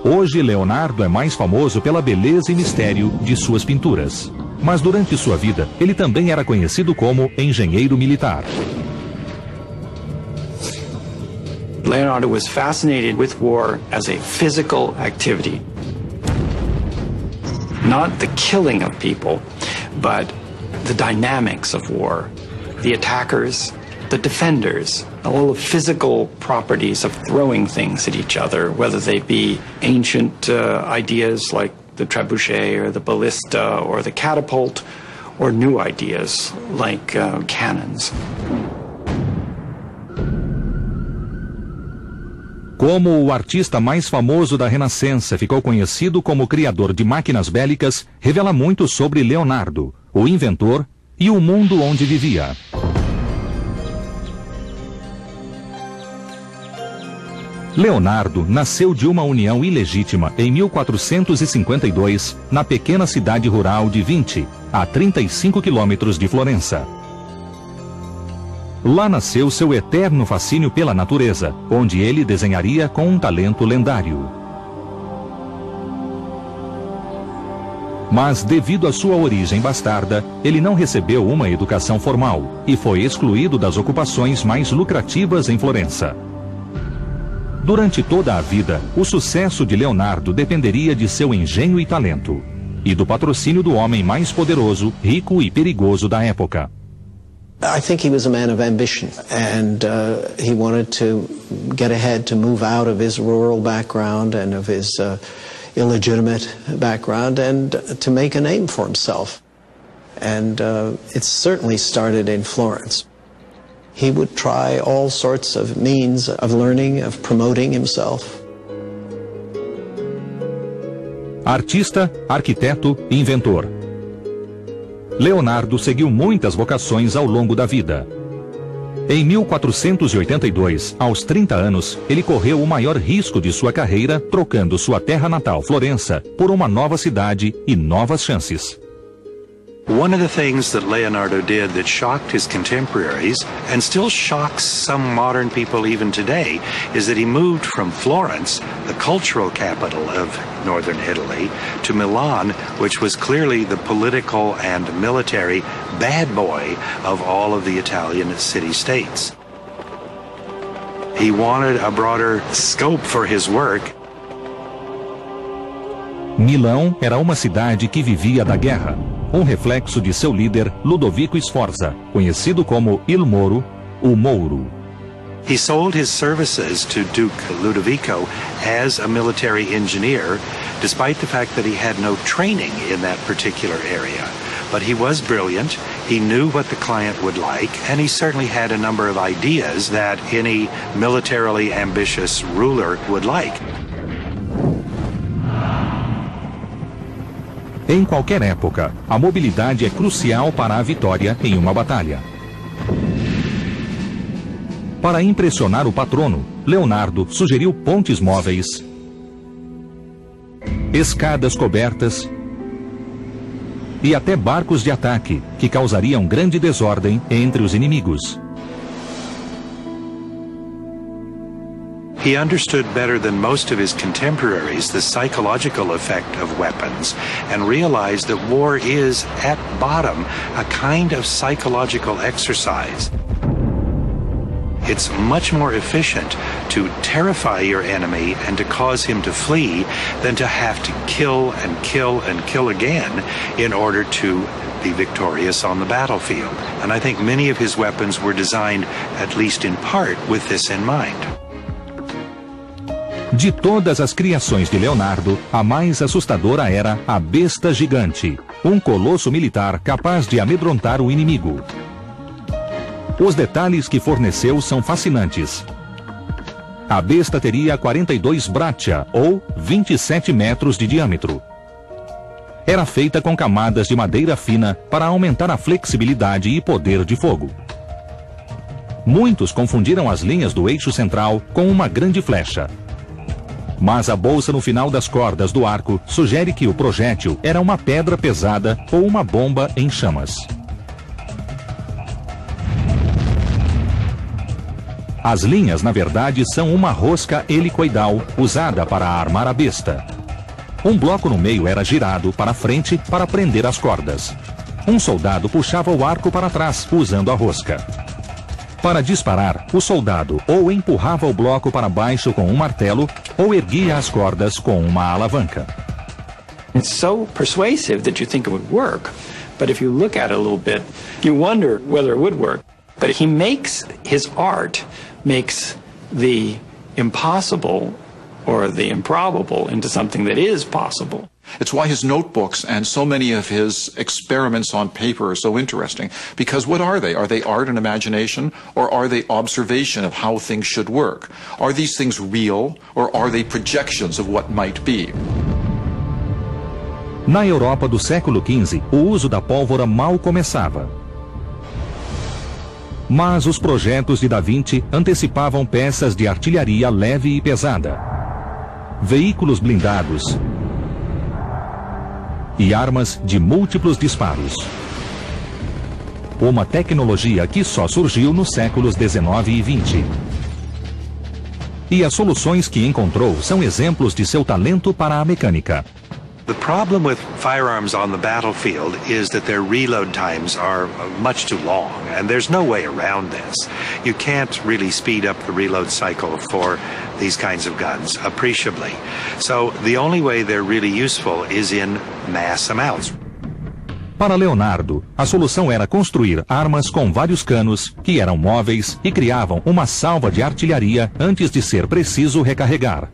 Hoje, Leonardo é mais famoso pela beleza e mistério de suas pinturas. Mas durante sua vida, ele também era conhecido como engenheiro militar. Leonardo was fascinated with war as a physical activity. Not the killing of people, but the dynamics of war. The attackers, the defenders, all the physical properties of throwing things at each other, whether they be ancient ideas like the trebuchet or the ballista or the catapult, or new ideas like cannons. Como o artista mais famoso da Renascença ficou conhecido como criador de máquinas bélicas, revela muito sobre Leonardo, o inventor, e o mundo onde vivia. Leonardo nasceu de uma união ilegítima em 1452, na pequena cidade rural de Vinci, a 35 quilômetros de Florença. Lá nasceu seu eterno fascínio pela natureza, onde ele desenharia com um talento lendário. Mas, devido à sua origem bastarda, ele não recebeu uma educação formal e foi excluído das ocupações mais lucrativas em Florença. Durante toda a vida, o sucesso de Leonardo dependeria de seu engenho e talento, e do patrocínio do homem mais poderoso, rico e perigoso da época. I think he was a man of ambition, and he wanted to get ahead, to move out of his rural background and of his illegitimate background, and to make a name for himself. And it certainly started in Florence. He would try all sorts of means of learning, of promoting himself. Artista, arquiteto e inventor. Leonardo seguiu muitas vocações ao longo da vida. Em 1482, aos 30 anos, ele correu o maior risco de sua carreira, trocando sua terra natal, Florença, por uma nova cidade e novas chances. One of the things that Leonardo did that shocked his contemporaries, and still shocks some modern people even today, is that he moved from Florence, the cultural capital of northern Italy, to Milan, which was clearly the political and military bad boy of all of the Italian city-states. He wanted a broader scope for his work. Milão era uma cidade que vivia da guerra, um reflexo de seu líder Ludovico Sforza, conhecido como Il Moro, o Mouro. He sold his services to Duke Ludovico as a military engineer, despite the fact that he had no training in that particular area. But he was brilliant, he knew what the client would like, and he certainly had a number of ideas that any militarily ambitious ruler would like. Em qualquer época, a mobilidade é crucial para a vitória em uma batalha. Para impressionar o patrono, Leonardo sugeriu pontes móveis, escadas cobertas e até barcos de ataque, que causariam grande desordem entre os inimigos. He understood better than most of his contemporaries the psychological effect of weapons and realized that war is, at bottom, a kind of psychological exercise. It's much more efficient to terrify your enemy and to cause him to flee than to have to kill and kill and kill again in order to be victorious on the battlefield. And I think many of his weapons were designed, at least in part, with this in mind. De todas as criações de Leonardo, a mais assustadora era a besta gigante, um colosso militar capaz de amedrontar o inimigo. Os detalhes que forneceu são fascinantes. A besta teria 42 braccia, ou 27 metros de diâmetro. Era feita com camadas de madeira fina para aumentar a flexibilidade e poder de fogo. Muitos confundiram as linhas do eixo central com uma grande flecha. Mas a bolsa no final das cordas do arco sugere que o projétil era uma pedra pesada ou uma bomba em chamas. As linhas, na verdade, são uma rosca helicoidal usada para armar a besta. Um bloco no meio era girado para frente para prender as cordas. Um soldado puxava o arco para trás usando a rosca. Para disparar, o soldado ou empurrava o bloco para baixo com um martelo ou erguia as cordas com uma alavanca. It's so persuasive that you think it would work, but if you look at it a little bit, you wonder whether it would work. But he makes his art makes the impossible or the improbable into something that is possible. It's why his notebooks and so many of his experiments on paper are so interesting. Because what are they? Are they art and imagination, or are they observation of how things should work? Are these things real, or are they projections of what might be? Na Europa do século XV, o uso da pólvora mal começava. Mas os projetos de Da Vinci antecipavam peças de artilharia leve e pesada, veículos blindados e armas de múltiplos disparos. Uma tecnologia que só surgiu nos séculos XIX e XX. E as soluções que encontrou são exemplos de seu talento para a mecânica. The problem with firearms on the battlefield is that their reload times are much too long, and there's no way around this. You can't really speed up the reload cycle for these kinds of guns appreciably. So the only way they're really useful is in mass amounts. Para Leonardo, a solução era construir armas com vários canos, que eram móveis e criavam uma salva de artilharia antes de ser preciso recarregar.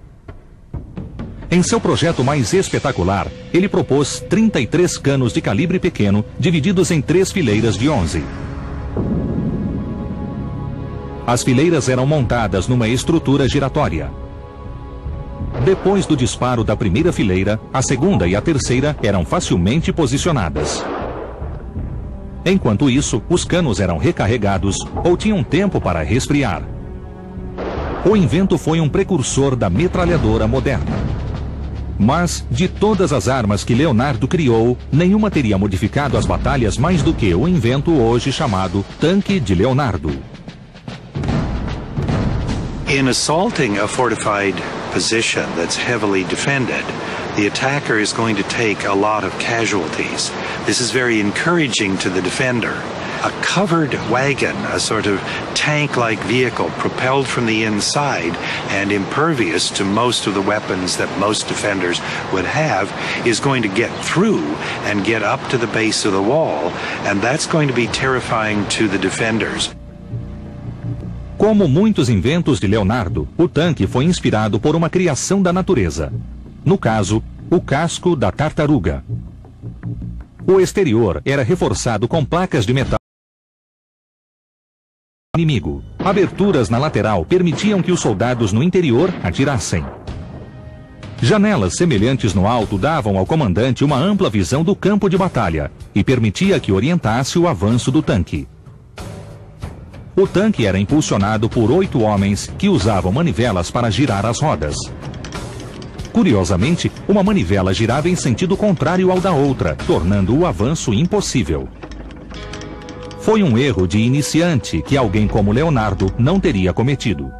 Em seu projeto mais espetacular, ele propôs 33 canos de calibre pequeno, divididos em 3 fileiras de 11. As fileiras eram montadas numa estrutura giratória. Depois do disparo da primeira fileira, a segunda e a terceira eram facilmente posicionadas. Enquanto isso, os canos eram recarregados ou tinham tempo para resfriar. O invento foi um precursor da metralhadora moderna. Mas, de todas as armas que Leonardo criou, nenhuma teria modificado as batalhas mais do que o invento hoje chamado Tanque de Leonardo. In assaulting a fortified position that's heavily defended, the attacker is going to take a lot of casualties. This is very encouraging to the defender. A covered wagon, a sort of tank-like vehicle propelled from the inside and impervious to most of the weapons that most defenders would have, is going to get through and get up to the base of the wall, and that's going to be terrifying to the defenders. Como muitos inventos de Leonardo, o tanque foi inspirado por uma criação da natureza. No caso, o casco da tartaruga. O exterior era reforçado com placas de metal inimigo. Aberturas na lateral permitiam que os soldados no interior atirassem. Janelas semelhantes no alto davam ao comandante uma ampla visão do campo de batalha e permitia que orientasse o avanço do tanque. O tanque era impulsionado por 8 homens que usavam manivelas para girar as rodas. Curiosamente, uma manivela girava em sentido contrário ao da outra, tornando o avanço impossível. Foi um erro de iniciante que alguém como Leonardo não teria cometido.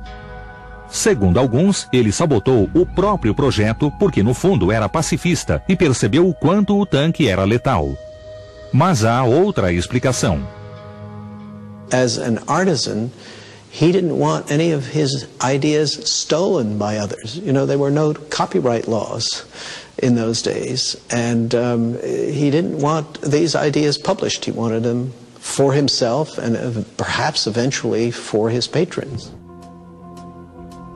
Segundo alguns, ele sabotou o próprio projeto porque no fundo era pacifista e percebeu o quanto o tanque era letal. Mas há outra explicação. As an artisan, he didn't want any of his ideas stolen by others. You know, there were no copyright laws in those days, and he didn't want these ideas published. He wanted them for himself and perhaps eventually for his patrons.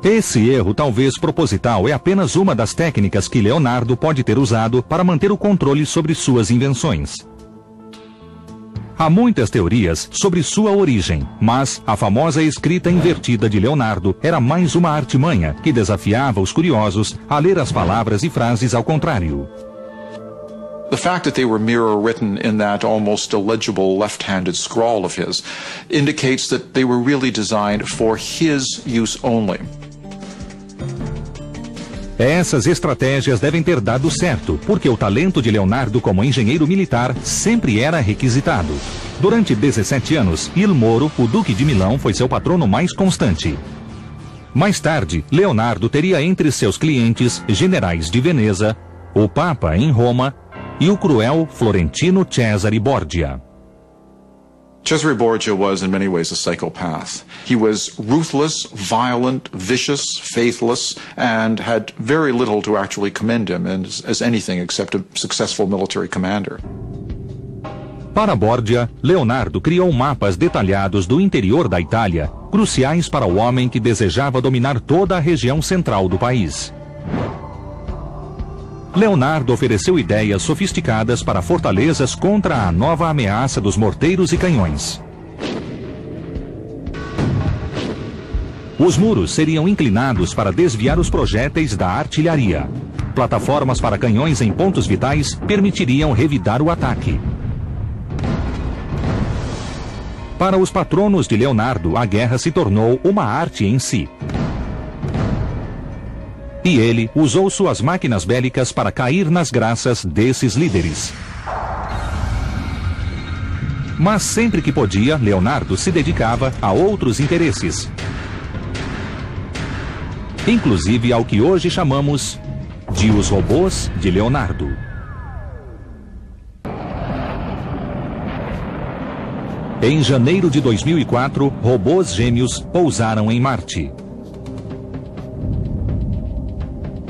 Esse erro, talvez proposital, é apenas uma das técnicas que Leonardo pode ter usado para manter o controle sobre suas invenções. Há muitas teorias sobre sua origem, mas a famosa escrita invertida de Leonardo era mais uma artimanha que desafiava os curiosos a ler as palavras e frases ao contrário. The fact that they were mirror written in that almost illegible left-handed scrawl of his indicates that they were really designed for his use only. Essas estratégias devem ter dado certo, porque o talento de Leonardo como engenheiro militar sempre era requisitado. Durante 17 anos, Il Moro, o Duque de Milão, foi seu patrono mais constante. Mais tarde, Leonardo teria entre seus clientes generais de Veneza, o Papa em Roma e o cruel florentino Cesare Borgia. Cesare Borgia was in many ways a psychopath. He was ruthless, violent, vicious, faithless, and had very little to actually commend him as anything except a successful military commander. Para Borgia, Leonardo criou mapas detalhados do interior da Itália, cruciais para o homem que desejava dominar toda a região central do país. Leonardo ofereceu ideias sofisticadas para fortalezas contra a nova ameaça dos morteiros e canhões. Os muros seriam inclinados para desviar os projéteis da artilharia. Plataformas para canhões em pontos vitais permitiriam revidar o ataque. Para os patronos de Leonardo, a guerra se tornou uma arte em si. E ele usou suas máquinas bélicas para cair nas graças desses líderes. Mas sempre que podia, Leonardo se dedicava a outros interesses. Inclusive ao que hoje chamamos de os robôs de Leonardo. Em janeiro de 2004, robôs gêmeos pousaram em Marte.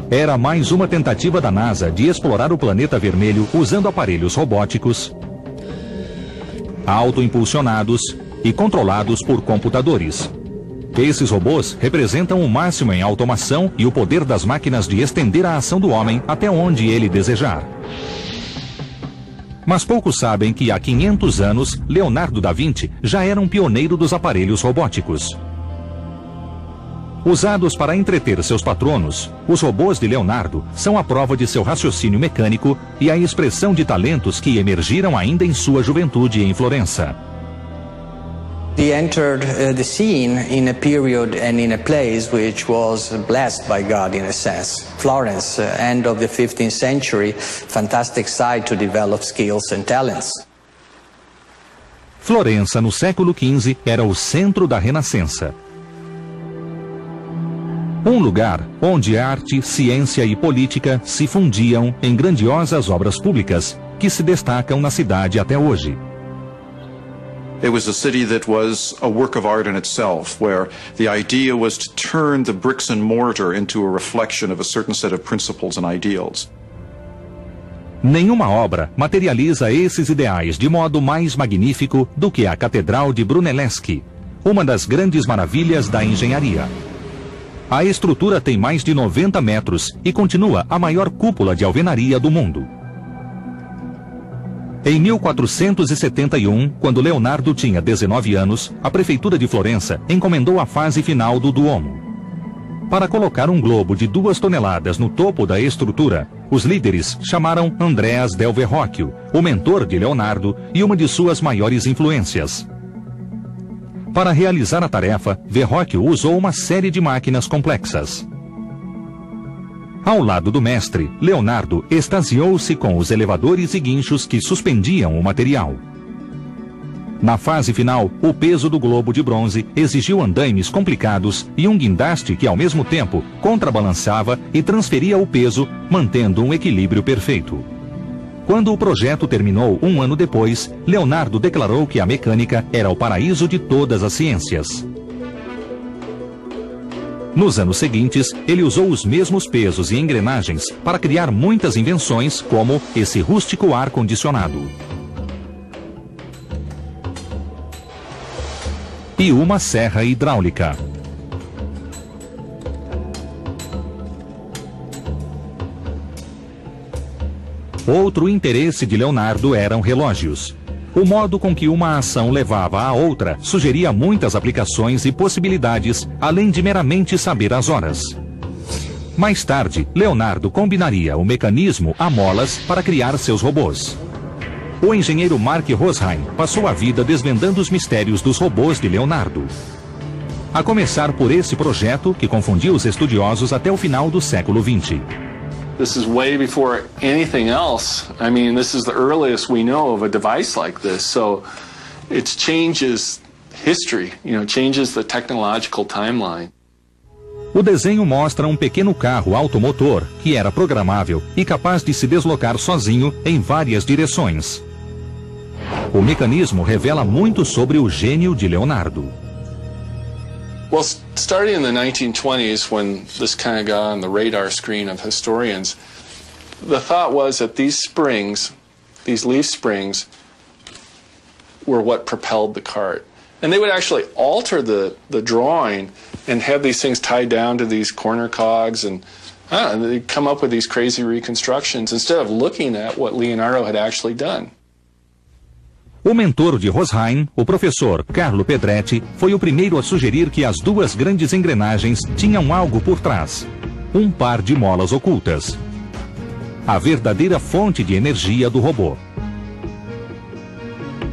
Era mais uma tentativa da NASA de explorar o planeta vermelho usando aparelhos robóticos, autoimpulsionados e controlados por computadores. Esses robôs representam o máximo em automação e o poder das máquinas de estender a ação do homem até onde ele desejar. Mas poucos sabem que há 500 anos, Leonardo da Vinci já era um pioneiro dos aparelhos robóticos. Usados para entreter seus patronos, os robôs de Leonardo são a prova de seu raciocínio mecânico e a expressão de talentos que emergiram ainda em sua juventude em Florença. He entered the scene in a period and in a place which was blessed by God in a sense. Florence, end of the 15th century, fantastic site to develop skills and talents. Florença, no século XV, era o centro da Renascença. Um lugar onde arte, ciência e política se fundiam em grandiosas obras públicas que se destacam na cidade até hoje. It was a city that was a work of art in itself, where the idea was to turn the bricks and mortar into a reflection of a certain set of principles and ideals. Nenhuma obra materializa esses ideais de modo mais magnífico do que a Catedral de Brunelleschi, uma das grandes maravilhas da engenharia. A estrutura tem mais de 90 metros e continua a maior cúpula de alvenaria do mundo. Em 1471, quando Leonardo tinha 19 anos, a prefeitura de Florença encomendou a fase final do Duomo. Para colocar um globo de 2 toneladas no topo da estrutura, os líderes chamaram Andreas del Verrocchio, o mentor de Leonardo e uma de suas maiores influências. Para realizar a tarefa, Verrocchio usou uma série de máquinas complexas. Ao lado do mestre, Leonardo extasiou-se com os elevadores e guinchos que suspendiam o material. Na fase final, o peso do globo de bronze exigiu andaimes complicados e um guindaste que, ao mesmo tempo, contrabalançava e transferia o peso, mantendo um equilíbrio perfeito. Quando o projeto terminou 1 ano depois, Leonardo declarou que a mecânica era o paraíso de todas as ciências. Nos anos seguintes, ele usou os mesmos pesos e engrenagens para criar muitas invenções, como esse rústico ar-condicionado. E uma serra hidráulica. Outro interesse de Leonardo eram relógios. O modo com que uma ação levava a outra sugeria muitas aplicações e possibilidades, além de meramente saber as horas. Mais tarde, Leonardo combinaria o mecanismo a molas para criar seus robôs. O engenheiro Mark Rosheim passou a vida desvendando os mistérios dos robôs de Leonardo. A começar por esse projeto que confundiu os estudiosos até o final do século XX. This is way before anything else. I mean, this is the earliest we know of a device like this. So it changes history, changes the technological timeline. O desenho mostra um pequeno carro automotor que era programável e capaz de se deslocar sozinho em várias direções. O mecanismo revela muito sobre o gênio de Leonardo. Well, starting in the 1920s, when this kind of got on the radar screen of historians, the thought was that these springs, these leaf springs, were what propelled the cart. And they would actually alter the drawing and have these things tied down to these corner cogs, and they'd come up with these crazy reconstructions instead of looking at what Leonardo had actually done. O mentor de Rosheim, o professor Carlo Pedretti, foi o primeiro a sugerir que as duas grandes engrenagens tinham algo por trás. Um par de molas ocultas. A verdadeira fonte de energia do robô.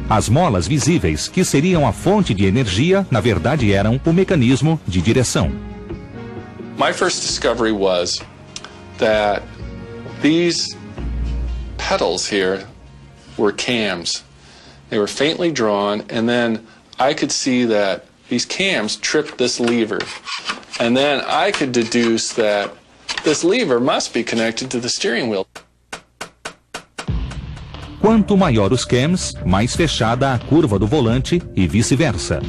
As molas visíveis, que seriam a fonte de energia, na verdade eram o mecanismo de direção. My first discovery was that these pedals here were cams. They were faintly drawn, and then I could see that these cams tripped this lever. And then I could deduce that this lever must be connected to the steering wheel. Quanto maior os cams, mais fechada a curva do volante e vice-versa.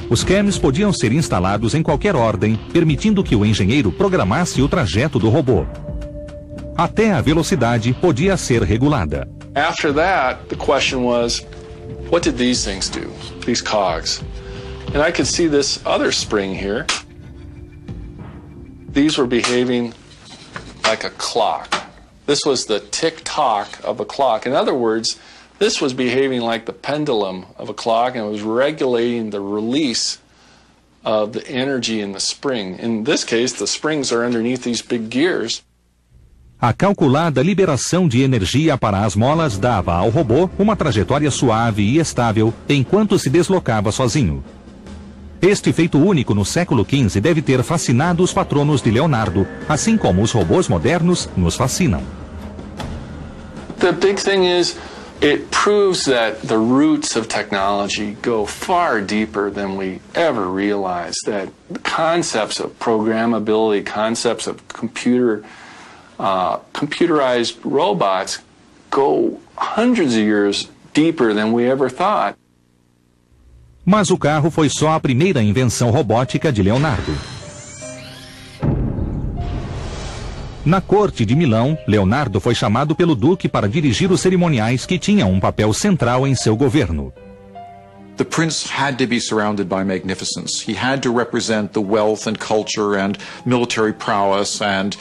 Os cams podiam ser instalados em qualquer ordem, permitindo que o engenheiro programasse o trajeto do robô. Até a velocidade podia ser regulada. After that, the question was, what did these things do, these cogs? And I could see this other spring here. These were behaving like a clock. This was the tick-tock of a clock. In other words, this was behaving like the pendulum of a clock, and it was regulating the release of the energy in the spring. In this case, the springs are underneath these big gears. A calculada liberação de energia para as molas dava ao robô uma trajetória suave e estável enquanto se deslocava sozinho. Este feito único no século XV deve ter fascinado os patronos de Leonardo, assim como os robôs modernos nos fascinam. The big thing is, it proves that the roots of technology go far deeper than we ever realized. That concepts of programmability, concepts of computerized robots go hundreds of years deeper than we ever thought. Mas o carro foi só a primeira invenção robótica de Leonardo. Na corte de Milão, Leonardo foi chamado pelo duque para dirigir os cerimoniais que tinham um papel central em seu governo. The prince had to be surrounded by magnificence. He had to represent the wealth and culture and military prowess and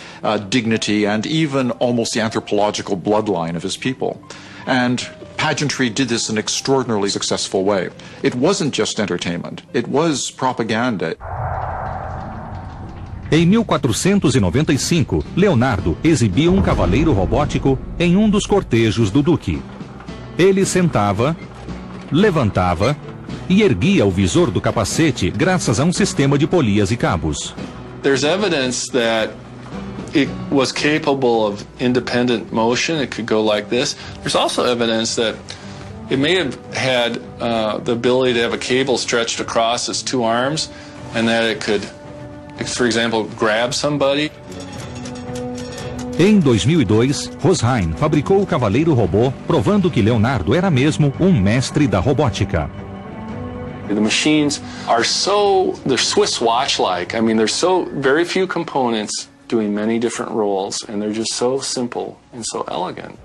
dignity and even almost the anthropological bloodline of his people. And pageantry did this in an extraordinarily successful way. It wasn't just entertainment. It was propaganda. Em 1495, Leonardo exibiu um cavaleiro robótico em um dos cortejos do duque. Ele sentava, levantava e erguia o visor do capacete graças a um sistema de polias e cabos. There's evidence that it was capable of independent motion. It could go like this. There's also evidence that it may have had the ability to have a cable stretched across its two arms, and that it could, for example, grab somebody. Em 2002, Rosheim fabricou o cavaleiro robô, provando que Leonardo era mesmo um mestre da robótica. The machines are they're Swiss watch-like. I mean, there's very few components doing many different roles, and they're just so simple and so elegant.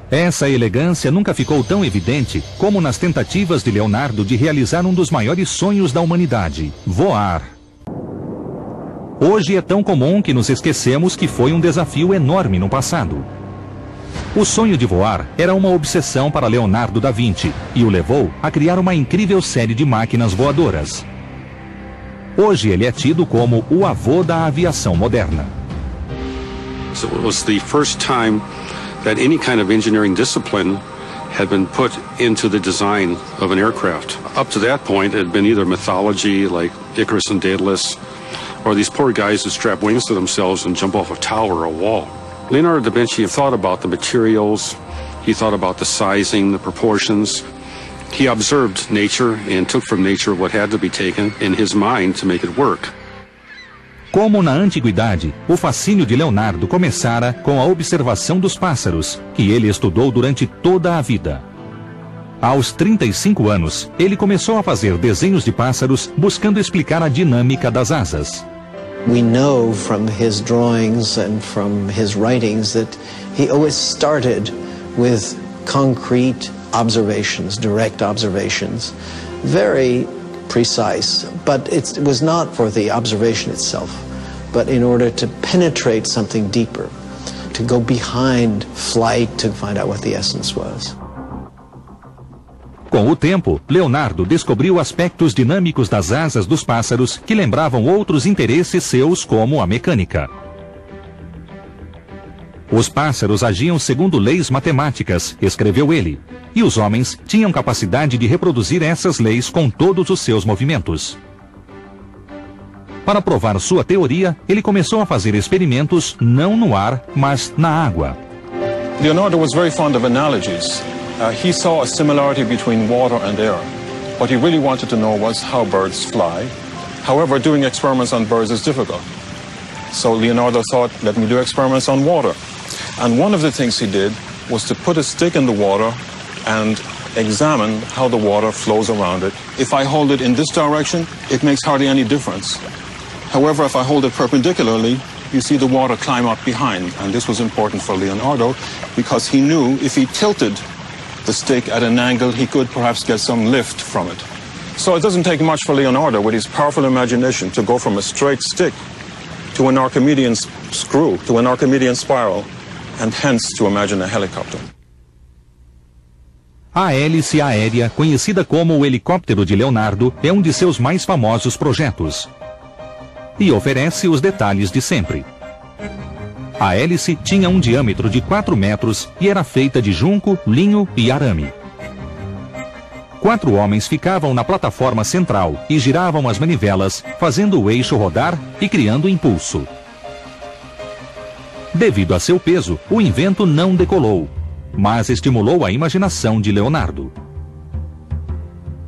Essa elegância nunca ficou tão evidente como nas tentativas de Leonardo de realizar um dos maiores sonhos da humanidade, voar. Hoje é tão comum que nos esquecemos que foi um desafio enorme no passado. O sonho de voar era uma obsessão para Leonardo da Vinci e o levou a criar uma incrível série de máquinas voadoras. Hoje ele é tido como o avô da aviação moderna. So it was the first time that any kind of engineering discipline had been put into the design of an aircraft. Up to that point, it had been either mythology like Icarus and Daedalus, or these poor guys who strap wings to themselves and jump off a tower or a wall. Leonardo da Vinci thought about the materials, he thought about the sizing, the proportions, He observed nature and took from nature what had to be taken in his mind to make it work. Como na antiguidade, o fascínio de Leonardo começara com a observação dos pássaros, que ele estudou durante toda a vida. Aos 35 anos, ele começou a fazer desenhos de pássaros buscando explicar a dinâmica das asas. We know from his drawings and from his writings that he always started with concrete observations, direct observations, very precise, but it was not for the observation itself, but in order to penetrate something deeper, to go behind flight to find out what the essence was. Com o tempo, Leonardo descobriu aspectos dinâmicos das asas dos pássaros que lembravam outros interesses seus, como a mecânica. Os pássaros agiam segundo leis matemáticas, escreveu ele, e os homens tinham capacidade de reproduzir essas leis com todos os seus movimentos. Para provar sua teoria, ele começou a fazer experimentos não no ar, mas na água. Leonardo was very fond of analogies. He saw a similarity between water and air. What he really wanted to know was how birds fly. However, doing experiments on birds is difficult. So Leonardo thought, let me do experiments on water. And one of the things he did was to put a stick in the water and examine how the water flows around it. If I hold it in this direction, it makes hardly any difference. However, if I hold it perpendicularly, you see the water climb up behind. And this was important for Leonardo because he knew if he tilted the stick at an angle, he could perhaps get some lift from it. So it doesn't take much for Leonardo, with his powerful imagination, to go from a straight stick to an Archimedean screw, to an Archimedean spiral, and hence to imagine a helicopter. A hélice aérea, conhecida como o helicóptero de Leonardo, é um de seus mais famosos projetos. E oferece os detalhes de sempre. A hélice tinha um diâmetro de 4 metros e era feita de junco, linho e arame. 4 homens ficavam na plataforma central e giravam as manivelas, fazendo o eixo rodar e criando impulso. Devido a seu peso, o invento não decolou, mas estimulou a imaginação de Leonardo.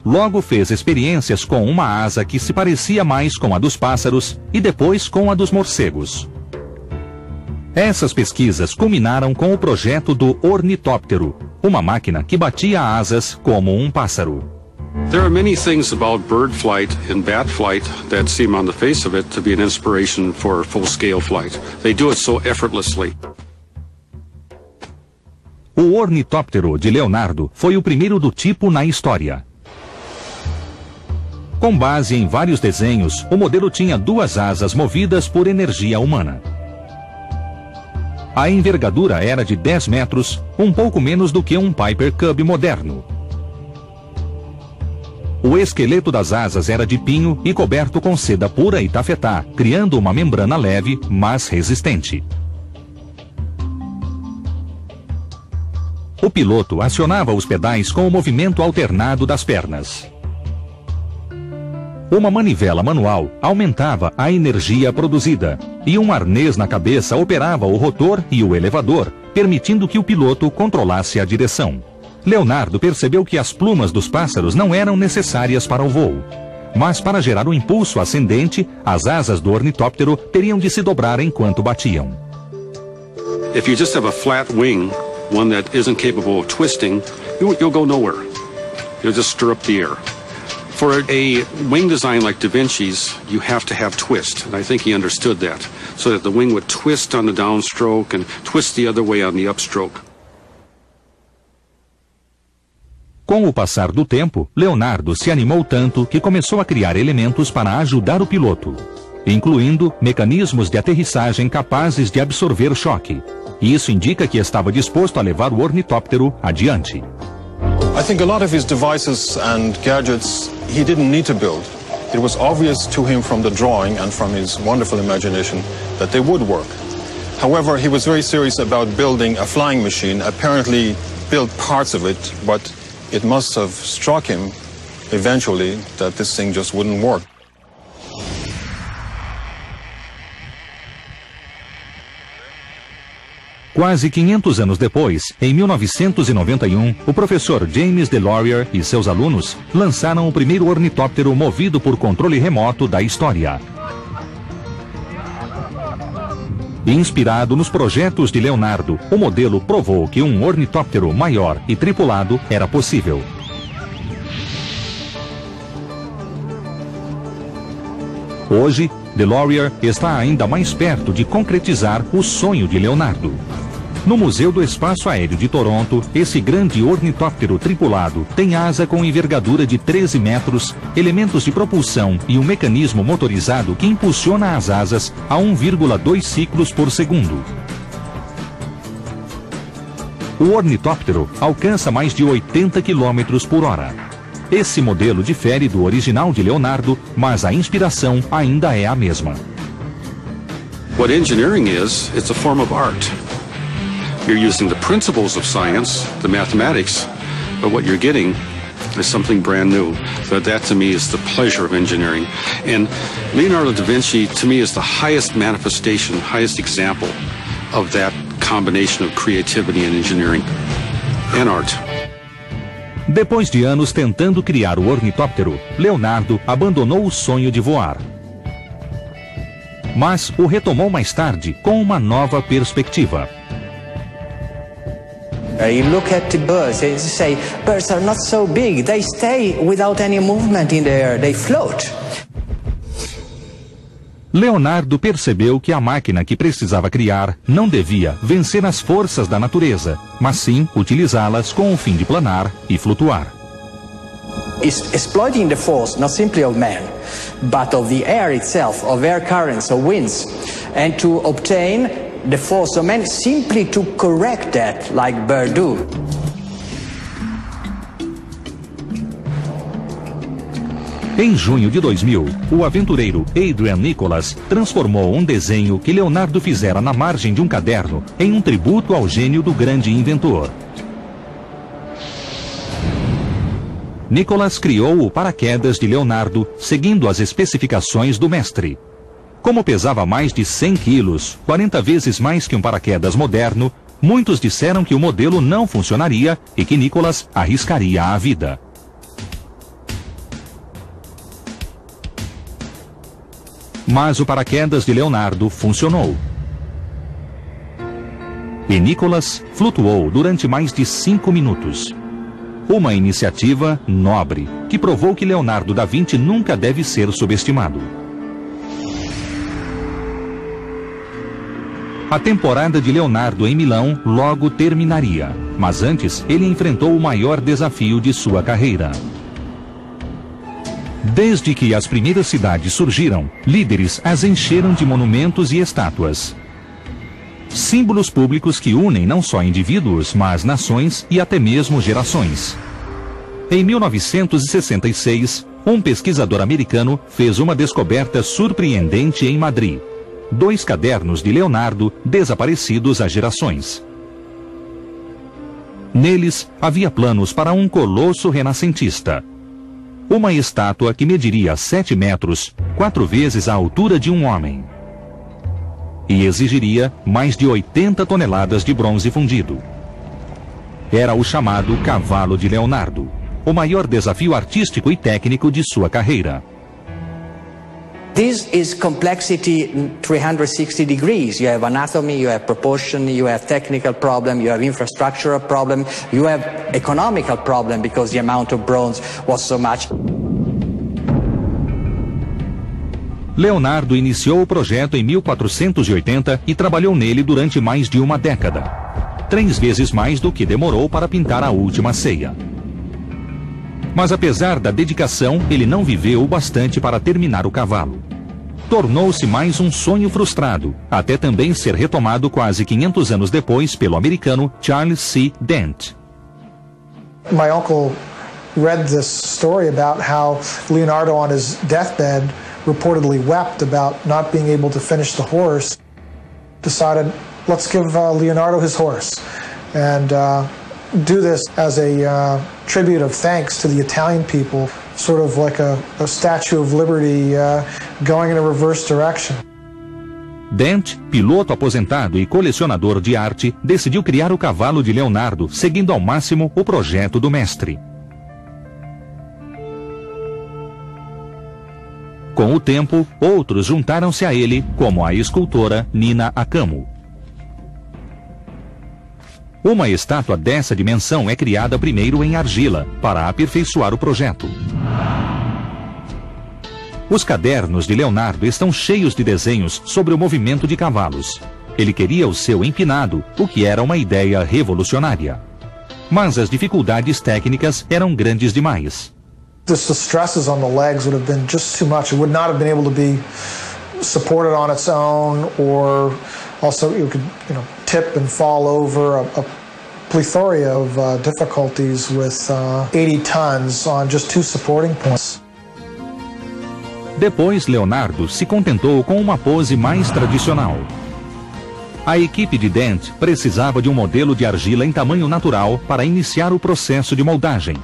Logo fez experiências com uma asa que se parecia mais com a dos pássaros e depois com a dos morcegos. Essas pesquisas culminaram com o projeto do ornitóptero, uma máquina que batia asas como um pássaro. There are many things about bird flight and bat flight that seem on the face of it to be an inspiration for full-scale flight. They do it so effortlessly. O ornitóptero de Leonardo foi o primeiro do tipo na história. Com base em vários desenhos, o modelo tinha 2 asas movidas por energia humana. A envergadura era de 10 metros, um pouco menos do que um Piper Cub moderno. O esqueleto das asas era de pinho e coberto com seda pura e tafetá, criando uma membrana leve, mas resistente. O piloto acionava os pedais com o movimento alternado das pernas. Uma manivela manual aumentava a energia produzida, e um arnês na cabeça operava o rotor e o elevador, permitindo que o piloto controlasse a direção. Leonardo percebeu que as plumas dos pássaros não eram necessárias para o voo, mas para gerar um impulso ascendente, as asas do ornitóptero teriam de se dobrar enquanto batiam. If you just have a flat wing, one that isn't capable of twisting, you'll go nowhere. You'll just stir up the air. For a wing design like Da Vinci's, you have to have twist, and I think he understood that, so that the wing would twist on the downstroke and twist the other way on the upstroke. Com o passar do tempo, Leonardo se animou tanto que começou a criar elementos para ajudar o piloto, incluindo mecanismos de aterrissagem capazes de absorver choque. E isso indica que estava disposto a levar o ornitóptero adiante. I think a lot of his devices and gadgets he didn't need to build. It was obvious to him from the drawing and from his wonderful imagination that they would work. However, he was very serious about building a flying machine, apparently built parts of it, but it must have struck him eventually that this thing just wouldn't work. Quase 500 anos depois, em 1991, o professor James DeLaurier e seus alunos lançaram o primeiro ornitóptero movido por controle remoto da história. Inspirado nos projetos de Leonardo, o modelo provou que um ornitóptero maior e tripulado era possível. Hoje, DeLaurier está ainda mais perto de concretizar o sonho de Leonardo. No Museu do Espaço Aéreo de Toronto, esse grande ornitóptero tripulado tem asa com envergadura de 13 metros, elementos de propulsão e um mecanismo motorizado que impulsiona as asas a 1,2 ciclos por segundo. O ornitóptero alcança mais de 80 km por hora. Esse modelo difere do original de Leonardo, mas a inspiração ainda é a mesma. What engineering is, it's a form of art. You're using the principles of science, the mathematics, but what you're getting is something brand new. So that to me is the pleasure of engineering. And Leonardo da Vinci to me is the highest manifestation, highest example of that combination of creativity and engineering and art. Depois de anos tentando criar o ornitóptero, Leonardo abandonou o sonho de voar. Mas o retomou mais tarde com uma nova perspectiva. You look at the birds, you say, birds are not so big, they stay without any movement in the air, they float. Leonardo percebeu que a máquina que precisava criar não devia vencer as forças da natureza, mas sim utilizá-las com o fim de planar e flutuar. Exploiting the force not simply of man, but of the air itself, of air currents, of winds, and to obtain the force of man simply to correct that, like birds do. Em junho de 2000, o aventureiro Adrian Nicholas transformou um desenho que Leonardo fizera na margem de um caderno em um tributo ao gênio do grande inventor. Nicholas criou o paraquedas de Leonardo seguindo as especificações do mestre. Como pesava mais de 100 quilos, 40 vezes mais que um paraquedas moderno, muitos disseram que o modelo não funcionaria e que Nicholas arriscaria a vida. Mas o paraquedas de Leonardo funcionou. E Nicholas flutuou durante mais de 5 minutos. Uma iniciativa nobre, que provou que Leonardo da Vinci nunca deve ser subestimado. A temporada de Leonardo em Milão logo terminaria, mas antes ele enfrentou o maior desafio de sua carreira. Desde que as primeiras cidades surgiram, líderes as encheram de monumentos e estátuas. Símbolos públicos que unem não só indivíduos, mas nações e até mesmo gerações. Em 1966, um pesquisador americano fez uma descoberta surpreendente em Madrid: 2 cadernos de Leonardo desaparecidos há gerações. Neles havia planos para um colosso renascentista. Uma estátua que mediria 7 metros, 4 vezes a altura de um homem. E exigiria mais de 80 toneladas de bronze fundido. Era o chamado Cavalo de Leonardo, o maior desafio artístico e técnico de sua carreira. This is complexity 360 degrees. You have anatomy, you have proportion, you have technical problem, you have infrastructural problem, you have economical problem because the amount of bronze was so much. Leonardo iniciou o projeto em 1480 e trabalhou nele durante mais de uma década. 3 vezes mais do que demorou para pintar a Última Ceia. Mas apesar da dedicação, ele não viveu o bastante para terminar o cavalo. Tornou-se mais um sonho frustrado, até também ser retomado quase 500 anos depois pelo americano Charles C. Dent. My uncle read this story about how Leonardo on his deathbed reportedly wept about not being able to finish the horse. Decided, let's give Leonardo his horse. And do this as a tribute of thanks to the Italian people, sort of like a Statue of Liberty going in a reverse direction. Dent, piloto aposentado e colecionador de arte, decidiu criar o cavalo de Leonardo, seguindo ao máximo o projeto do mestre. Com o tempo, outros juntaram-se a ele, como a escultora Nina Akamo. Uma estátua dessa dimensão é criada primeiro em argila, para aperfeiçoar o projeto. Os cadernos de Leonardo estão cheios de desenhos sobre o movimento de cavalos. Ele queria o seu empinado, o que era uma ideia revolucionária. Mas as dificuldades técnicas eram grandes demais. The stresses on the legs would have been just too much. It would not have been able to be supported on its own, or also you could, tip and fall over. A plethora of difficulties with 80 tons on just 2 supporting points. Depois, Leonardo se contentou com uma pose mais tradicional. A equipe de Dent precisava de um modelo de argila em tamanho natural para iniciar o processo de moldagem.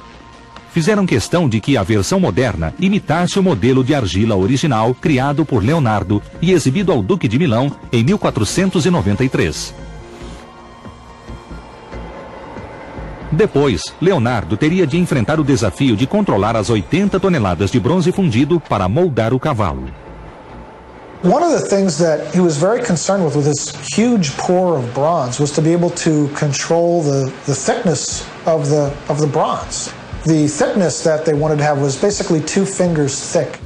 Fizeram questão de que a versão moderna imitasse o modelo de argila original criado por Leonardo e exibido ao Duque de Milão em 1493. Depois, Leonardo teria de enfrentar o desafio de controlar as 80 toneladas de bronze fundido para moldar o cavalo. One of the things that he was very concerned with this huge pour of bronze was to be able to control the thickness of the bronze. The thickness that they wanted to have was basically 2 fingers thick.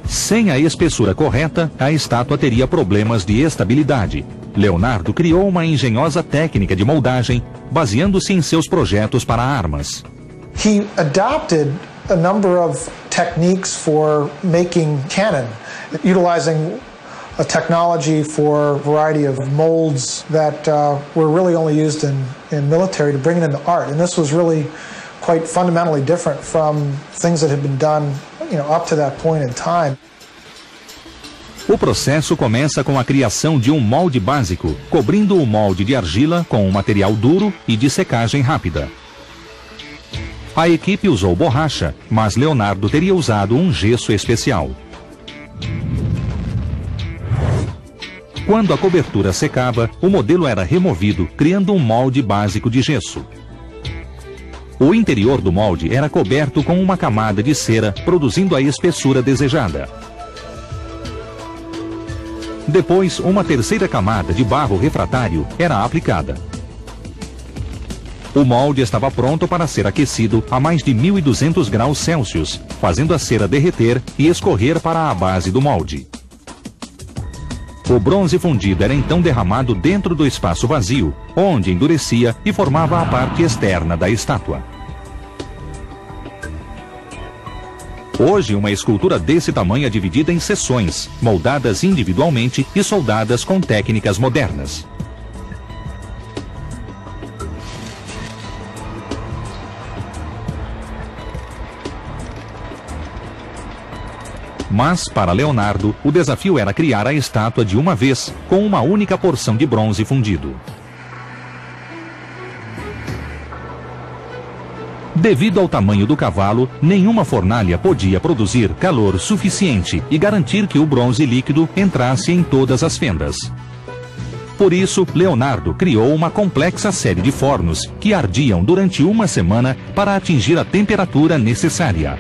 Sem a espessura correta, a estátua teria problemas de estabilidade. Leonardo criou uma engenhosa técnica de moldagem, baseando-se em seus projetos para armas. He adopted a number of techniques for making cannon, utilizing a technology for a variety of molds that were really only used in military to bring it into art. And this was really quite fundamentally different from things that had been done, up to that point in time. O processo começa com a criação de um molde básico, cobrindo o molde de argila com um material duro e de secagem rápida. A equipe usou borracha, mas Leonardo teria usado um gesso especial. Quando a cobertura secava, o modelo era removido, criando um molde básico de gesso. O interior do molde era coberto com uma camada de cera, produzindo a espessura desejada. Depois, uma terceira camada de barro refratário era aplicada. O molde estava pronto para ser aquecido a mais de 1.200 graus Celsius, fazendo a cera derreter e escorrer para a base do molde. O bronze fundido era então derramado dentro do espaço vazio, onde endurecia e formava a parte externa da estátua. Hoje, uma escultura desse tamanho é dividida em seções, moldadas individualmente e soldadas com técnicas modernas. Mas, para Leonardo, o desafio era criar a estátua de uma vez, com uma única porção de bronze fundido. Devido ao tamanho do cavalo, nenhuma fornalha podia produzir calor suficiente e garantir que o bronze líquido entrasse em todas as fendas. Por isso, Leonardo criou uma complexa série de fornos que ardiam durante uma semana para atingir a temperatura necessária.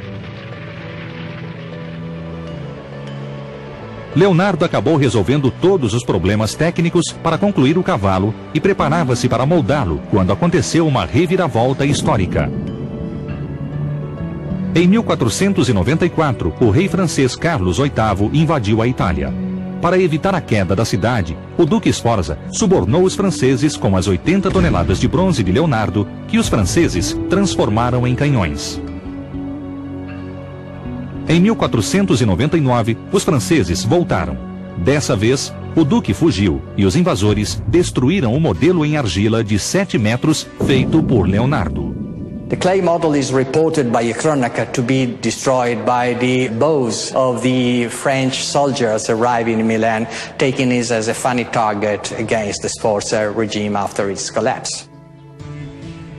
Leonardo acabou resolvendo todos os problemas técnicos para concluir o cavalo e preparava-se para moldá-lo quando aconteceu uma reviravolta histórica. Em 1494, o rei francês Carlos VIII invadiu a Itália. Para evitar a queda da cidade, o Duque Sforza subornou os franceses com as 80 toneladas de bronze de Leonardo, que os franceses transformaram em canhões. Em 1499, os franceses voltaram. Dessa vez, o Duque fugiu e os invasores destruíram o modelo em argila de 7 metros feito por Leonardo. The clay model is reported by a chronicler to be destroyed by the bows of the French soldiers arriving in Milan, taking it as a funny target against the Sforza regime after its collapse.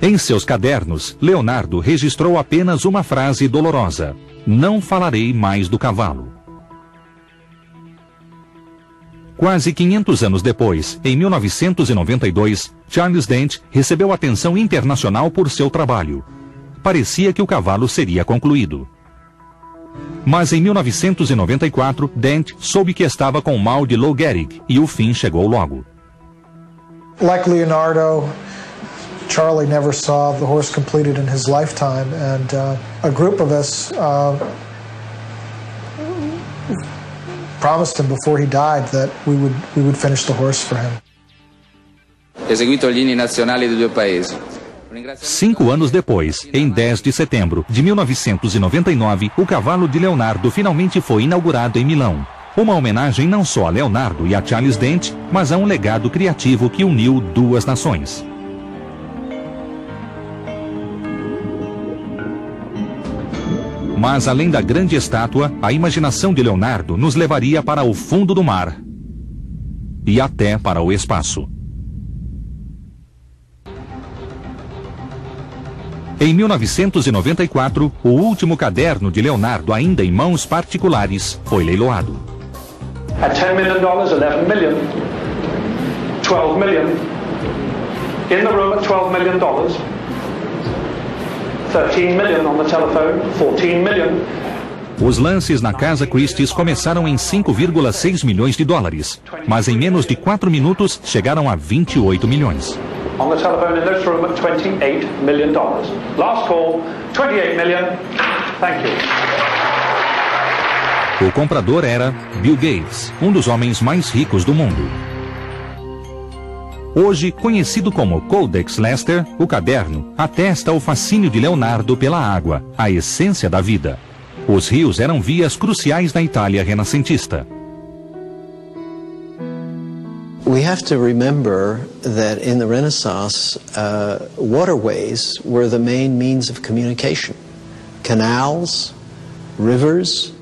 Em seus cadernos, Leonardo registrou apenas uma frase dolorosa: "Não falarei mais do cavalo". Quase 500 anos depois, em 1992, Charles Dent recebeu atenção internacional por seu trabalho. Parecia que o cavalo seria concluído. Mas em 1994, Dent soube que estava com mal de Lou Gehrig e o fim chegou logo. Like Leonardo, Charlie never saw the horse completed in his lifetime, and a group of us promised him before he died that we would finish the horse for him. Eseguito gli inni nazionali dei due paesi. 5 anos depois, em 10 de setembro de 1999, o cavalo de Leonardo finalmente foi inaugurado em Milão. Uma homenagem não só a Leonardo e a Charles Dent, mas a um legado criativo que uniu duas nações. Mas além da grande estátua, a imaginação de Leonardo nos levaria para o fundo do mar e até para o espaço. Em 1994, o último caderno de Leonardo, ainda em mãos particulares, foi leiloado. At $10 million, 11 million, 12 million. In the room at $12 million, 13 million on the telephone, 14 million. Os lances na Casa Christie's começaram em 5,6 milhões de dólares, mas em menos de 4 minutos chegaram a 28 milhões. On the telephone in this room at $28 million. Last call, 28 million. Thank you. O comprador era Bill Gates, um dos homens mais ricos do mundo. Hoje, conhecido como Codex Leicester, o caderno atesta o fascínio de Leonardo pela água, a essência da vida. Os rios eram vias cruciais na Itália renascentista. We have to remember that in the Renaissance, waterways were the main means of communication. Canals, rivers,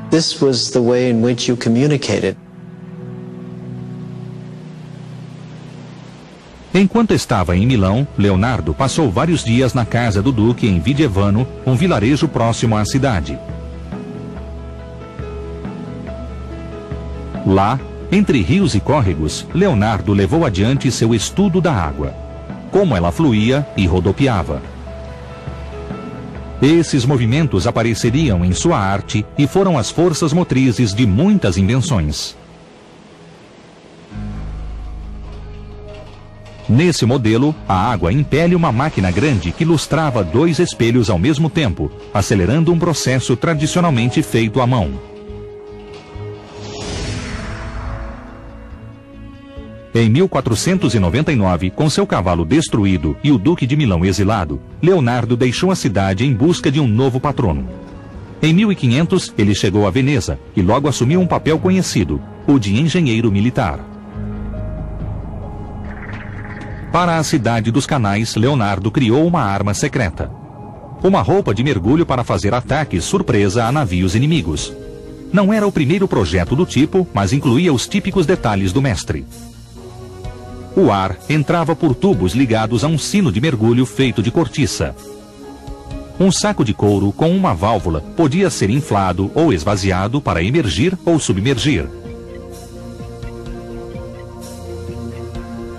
this was the way in which you communicated. Enquanto estava em Milão, Leonardo passou vários dias na casa do duque em Vigevano, um vilarejo próximo à cidade. Lá, entre rios e córregos, Leonardo levou adiante seu estudo da água, como ela fluía e rodopiava. Esses movimentos apareceriam em sua arte e foram as forças motrizes de muitas invenções. Nesse modelo, a água impele uma máquina grande que lustrava 2 espelhos ao mesmo tempo, acelerando um processo tradicionalmente feito à mão. Em 1499, com seu cavalo destruído e o Duque de Milão exilado, Leonardo deixou a cidade em busca de um novo patrono. Em 1500, ele chegou a Veneza e logo assumiu um papel conhecido, o de engenheiro militar. Para a cidade dos canais, Leonardo criou uma arma secreta. Uma roupa de mergulho para fazer ataques surpresa a navios inimigos. Não era o primeiro projeto do tipo, mas incluía os típicos detalhes do mestre. O ar entrava por tubos ligados a um sino de mergulho feito de cortiça. Um saco de couro com uma válvula podia ser inflado ou esvaziado para emergir ou submergir.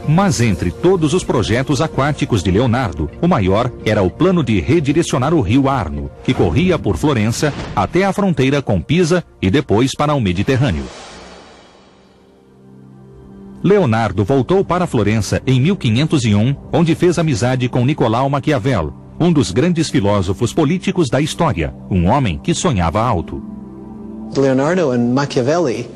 Mas entre todos os projetos aquáticos de Leonardo, o maior era o plano de redirecionar o rio Arno, que corria por Florença até a fronteira com Pisa e depois para o Mediterrâneo. Leonardo voltou para Florença em 1501, onde fez amizade com Nicolau Maquiavel, um dos grandes filósofos políticos da história, um homem que sonhava alto. Leonardo and Machiavelli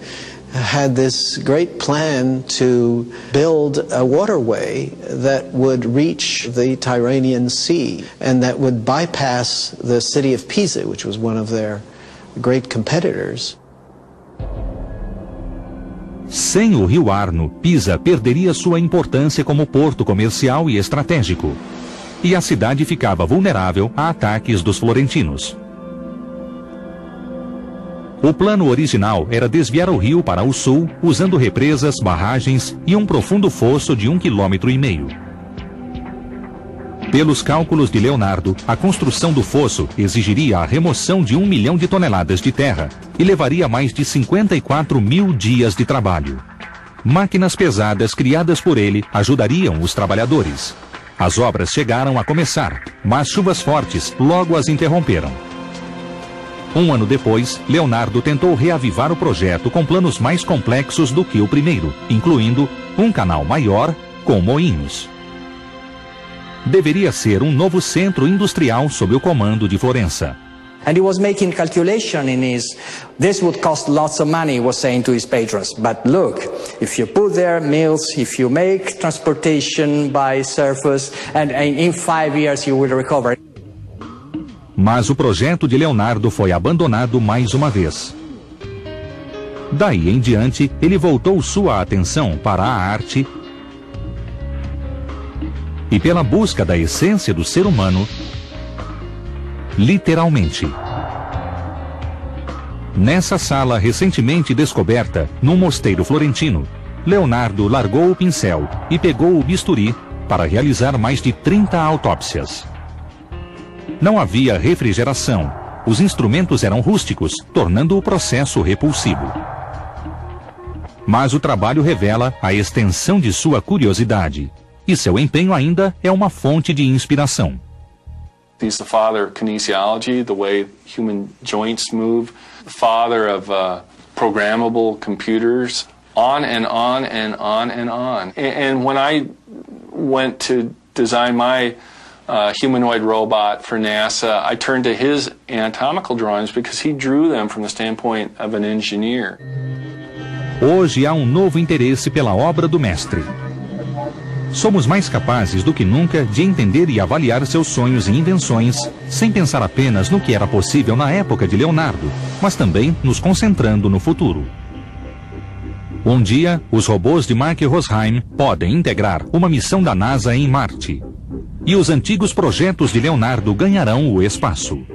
had this great plan to build a waterway that would reach the Tyrrhenian Sea and that would bypass the city of Pisa, which was one of their great competitors. Sem o rio Arno, Pisa perderia sua importância como porto comercial e estratégico. E a cidade ficava vulnerável a ataques dos florentinos. O plano original era desviar o rio para o sul, usando represas, barragens e um profundo fosso de 1,5 km. Pelos cálculos de Leonardo, a construção do fosso exigiria a remoção de 1 milhão de toneladas de terra e levaria mais de 54 mil dias de trabalho. Máquinas pesadas criadas por ele ajudariam os trabalhadores. As obras chegaram a começar, mas chuvas fortes logo as interromperam. Um ano depois, Leonardo tentou reavivar o projeto com planos mais complexos do que o primeiro, incluindo um canal maior com moinhos. Deveria ser um novo centro industrial sob o comando de Florença. And he was making calculation in this would cost lots of money, he was saying to his patrons. But look, if you put there mills, if you make transportation by surface, and in 5 years you will recover. Mas o projeto de Leonardo foi abandonado mais uma vez. Daí em diante, ele voltou sua atenção para a arte e pela busca da essência do ser humano, literalmente. Nessa sala recentemente descoberta, num mosteiro florentino, Leonardo largou o pincel e pegou o bisturi para realizar mais de 30 autópsias. Não havia refrigeração. Os instrumentos eram rústicos, tornando o processo repulsivo. Mas o trabalho revela a extensão de sua curiosidade. E seu empenho ainda é uma fonte de inspiração. He's the father of kinesiology, the way human joints move, the father of programmable computers, on and on and on and on. And when I went to design my humanoid robot for NASA, I turned to his anatomical drawings because he drew them from the standpoint of an engineer. Hoje há um novo interesse pela obra do mestre. Somos mais capazes do que nunca de entender e avaliar seus sonhos e invenções, sem pensar apenas no que era possível na época de Leonardo, mas também nos concentrando no futuro. Um dia, os robôs de Mark Rosheim podem integrar uma missão da NASA em Marte. E os antigos projetos de Leonardo ganharão o espaço.